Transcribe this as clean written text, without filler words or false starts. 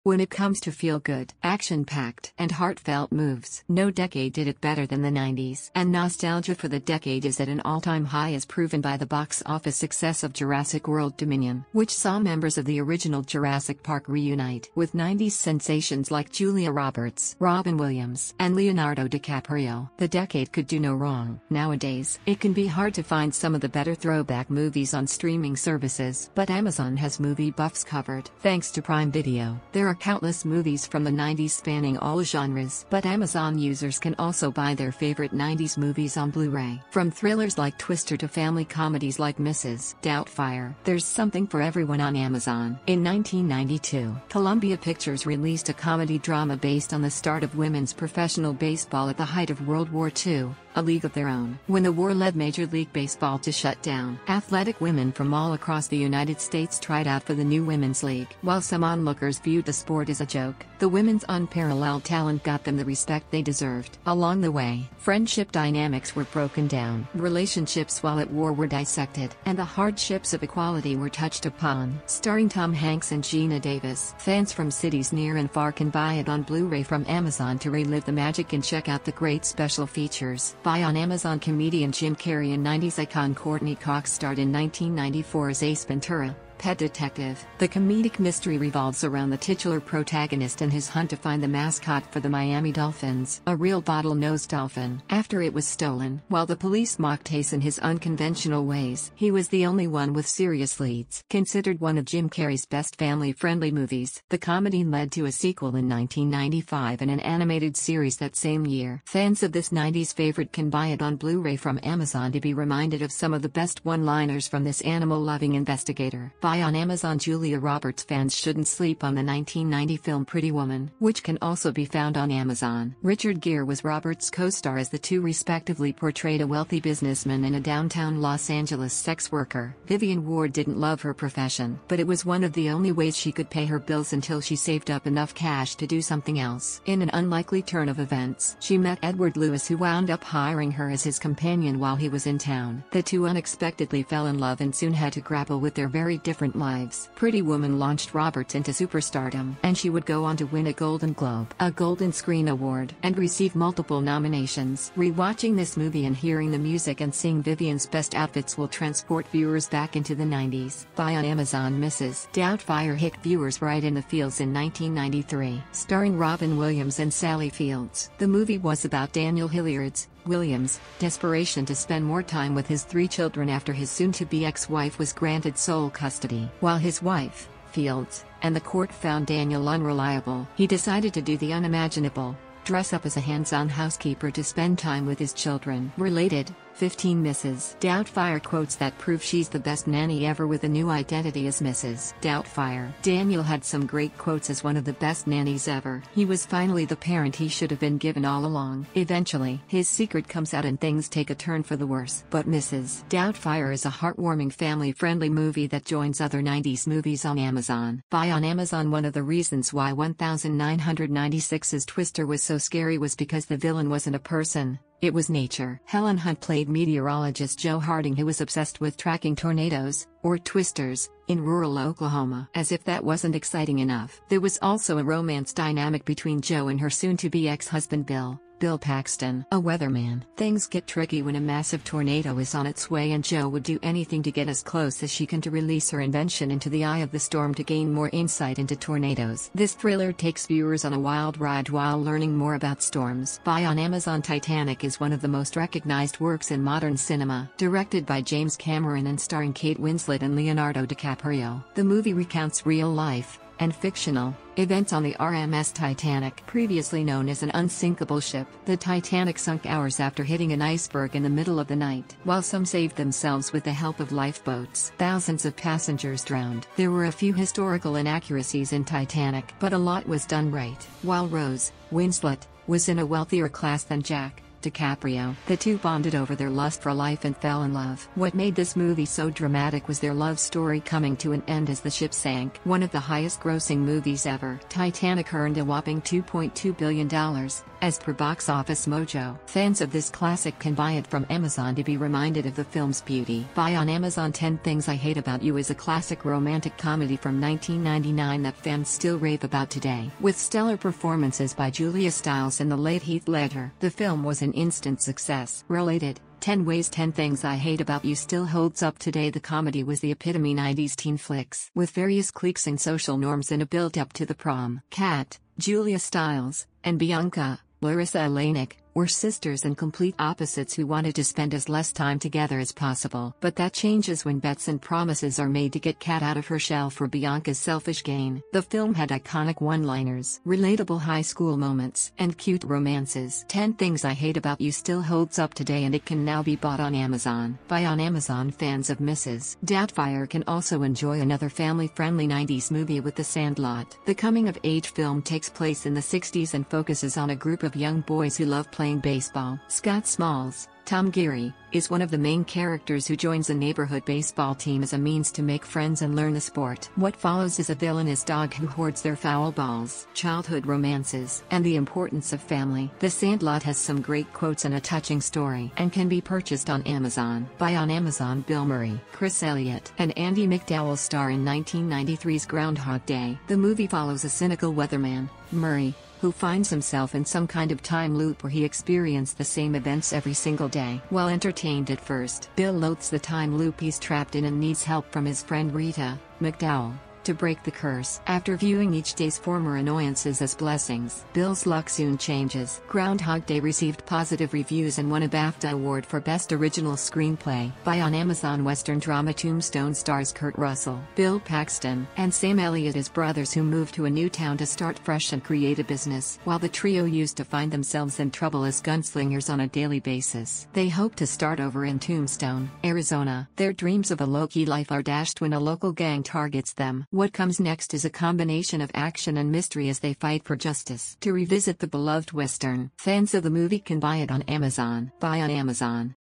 When it comes to feel-good, action-packed, and heartfelt moves, no decade did it better than the 90s. And nostalgia for the decade is at an all-time high as proven by the box office success of Jurassic World Dominion, which saw members of the original Jurassic Park reunite with 90s sensations like Julia Roberts, Robin Williams, and Leonardo DiCaprio. The decade could do no wrong. Nowadays, it can be hard to find some of the better throwback movies on streaming services, but Amazon has movie buffs covered. Thanks to Prime Video, there are countless movies from the 90s spanning all genres, but Amazon users can also buy their favorite 90s movies on Blu-ray. From thrillers like Twister to family comedies like Mrs. Doubtfire, there's something for everyone on Amazon. In 1992, Columbia Pictures released a comedy drama based on the start of women's professional baseball at the height of World War II. A League of Their Own. When the war led Major League Baseball to shut down, athletic women from all across the United States tried out for the new Women's League. While some onlookers viewed the sport as a joke, the women's unparalleled talent got them the respect they deserved. Along the way, friendship dynamics were broken down, relationships while at war were dissected, and the hardships of equality were touched upon. Starring Tom Hanks and Geena Davis, fans from cities near and far can buy it on Blu-ray from Amazon to relive the magic and check out the great special features. Buy on Amazon. Comedian Jim Carrey and 90s icon Courtney Cox starred in 1994 as Ace Ventura, Pet Detective. The comedic mystery revolves around the titular protagonist and his hunt to find the mascot for the Miami Dolphins, a real bottlenose dolphin, after it was stolen. While the police mocked Ace in his unconventional ways, he was the only one with serious leads. Considered one of Jim Carrey's best family-friendly movies, the comedy led to a sequel in 1995 and an animated series that same year. Fans of this 90s favorite can buy it on Blu-ray from Amazon to be reminded of some of the best one-liners from this animal-loving investigator. Buy on Amazon. Julia Roberts. Fans shouldn't sleep on the 1990 film Pretty Woman, which can also be found on Amazon. Richard Gere was Roberts' co-star as the two respectively portrayed a wealthy businessman and a downtown Los Angeles sex worker. Vivian Ward didn't love her profession, but it was one of the only ways she could pay her bills until she saved up enough cash to do something else. In an unlikely turn of events, she met Edward Lewis, who wound up hiring her as his companion while he was in town. The two unexpectedly fell in love and soon had to grapple with their very different lives. Pretty Woman launched Roberts into superstardom, and she would go on to win a Golden Globe, a Golden Screen Award, and receive multiple nominations. Rewatching this movie and hearing the music and seeing Vivian's best outfits will transport viewers back into the 90s. Buy on Amazon. Mrs. Doubtfire hit viewers right in the feels in 1993. Starring Robin Williams and Sally Fields, the movie was about Daniel Hilliard's, Williams' desperation to spend more time with his 3 children after his soon-to-be ex-wife was granted sole custody. While his wife, Fields, and the court found Daniel unreliable, he decided to do the unimaginable: dress up as a hands-on housekeeper to spend time with his children. Related, 15 Mrs. Doubtfire quotes that prove she's the best nanny ever with a new identity as Mrs. Doubtfire. Daniel had some great quotes as one of the best nannies ever. He was finally the parent he should have been given all along. Eventually, his secret comes out and things take a turn for the worse. But Mrs. Doubtfire is a heartwarming family-friendly movie that joins other 90s movies on Amazon. Buy on Amazon. One of the reasons why 1996's Twister was so scary was because the villain wasn't a person. It was nature. Helen Hunt played meteorologist Joe Harding, who was obsessed with tracking tornadoes, or twisters, in rural Oklahoma. As if that wasn't exciting enough, there was also a romance dynamic between Joe and her soon-to-be ex-husband Bill Paxton, a weatherman. Things get tricky when a massive tornado is on its way, and Joe would do anything to get as close as she can to release her invention into the eye of the storm to gain more insight into tornadoes. This thriller takes viewers on a wild ride while learning more about storms. Buy on Amazon. Titanic is one of the most recognized works in modern cinema. Directed by James Cameron and starring Kate Winslet and Leonardo DiCaprio, the movie recounts real-life and fictional events on the RMS Titanic. Previously known as an unsinkable ship, the Titanic sunk hours after hitting an iceberg in the middle of the night. While some saved themselves with the help of lifeboats, thousands of passengers drowned. There were a few historical inaccuracies in Titanic, but a lot was done right. While Rose Winslet was in a wealthier class than Jack, DiCaprio. The two bonded over their lust for life and fell in love. What made this movie so dramatic was their love story coming to an end as the ship sank. One of the highest-grossing movies ever, Titanic earned a whopping $2.2 billion, as per Box Office Mojo. Fans of this classic can buy it from Amazon to be reminded of the film's beauty. Buy on Amazon 10 Things I Hate About You is a classic romantic comedy from 1999 that fans still rave about today. With stellar performances by Julia Stiles and the late Heath Ledger, the film was an instant success. Related, 10 Ways 10 Things I Hate About You still holds up today. The comedy was the epitome 90s teen flicks, with various cliques and social norms in a build-up to the prom. Kat, Julia Stiles, and Bianca, Larissa Alanik, were sisters and complete opposites who wanted to spend as less time together as possible. But that changes when bets and promises are made to get Kat out of her shell for Bianca's selfish gain. The film had iconic one-liners, relatable high school moments, and cute romances. 10 Things I Hate About You still holds up today, and it can now be bought on Amazon. Buy on Amazon. Fans of Mrs. Doubtfire can also enjoy another family-friendly 90s movie with The Sandlot. The coming-of-age film takes place in the 60s and focuses on a group of young boys who love playing baseball. Scott Smalls, Tom Geary, is one of the main characters who joins a neighborhood baseball team as a means to make friends and learn the sport. What follows is a villainous dog who hoards their foul balls, childhood romances, and the importance of family. The Sandlot has some great quotes and a touching story, and can be purchased on Amazon. Buy on Amazon. Bill Murray, Chris Elliott, and Andie MacDowell star in 1993's Groundhog Day. The movie follows a cynical weatherman, Murray, who finds himself in some kind of time loop where he experienced the same events every single day. While entertained at first, Bill loathes the time loop he's trapped in and needs help from his friend Rita McDowell to break the curse. After viewing each day's former annoyances as blessings, Bill's luck soon changes. Groundhog Day received positive reviews and won a BAFTA Award for Best Original Screenplay. Buy on Amazon. Western drama Tombstone stars Kurt Russell, Bill Paxton, and Sam Elliott as brothers who move to a new town to start fresh and create a business. While the trio used to find themselves in trouble as gunslingers on a daily basis, they hope to start over in Tombstone, Arizona. Their dreams of a low-key life are dashed when a local gang targets them. What comes next is a combination of action and mystery as they fight for justice. To revisit the beloved Western, fans of the movie can buy it on Amazon. Buy on Amazon.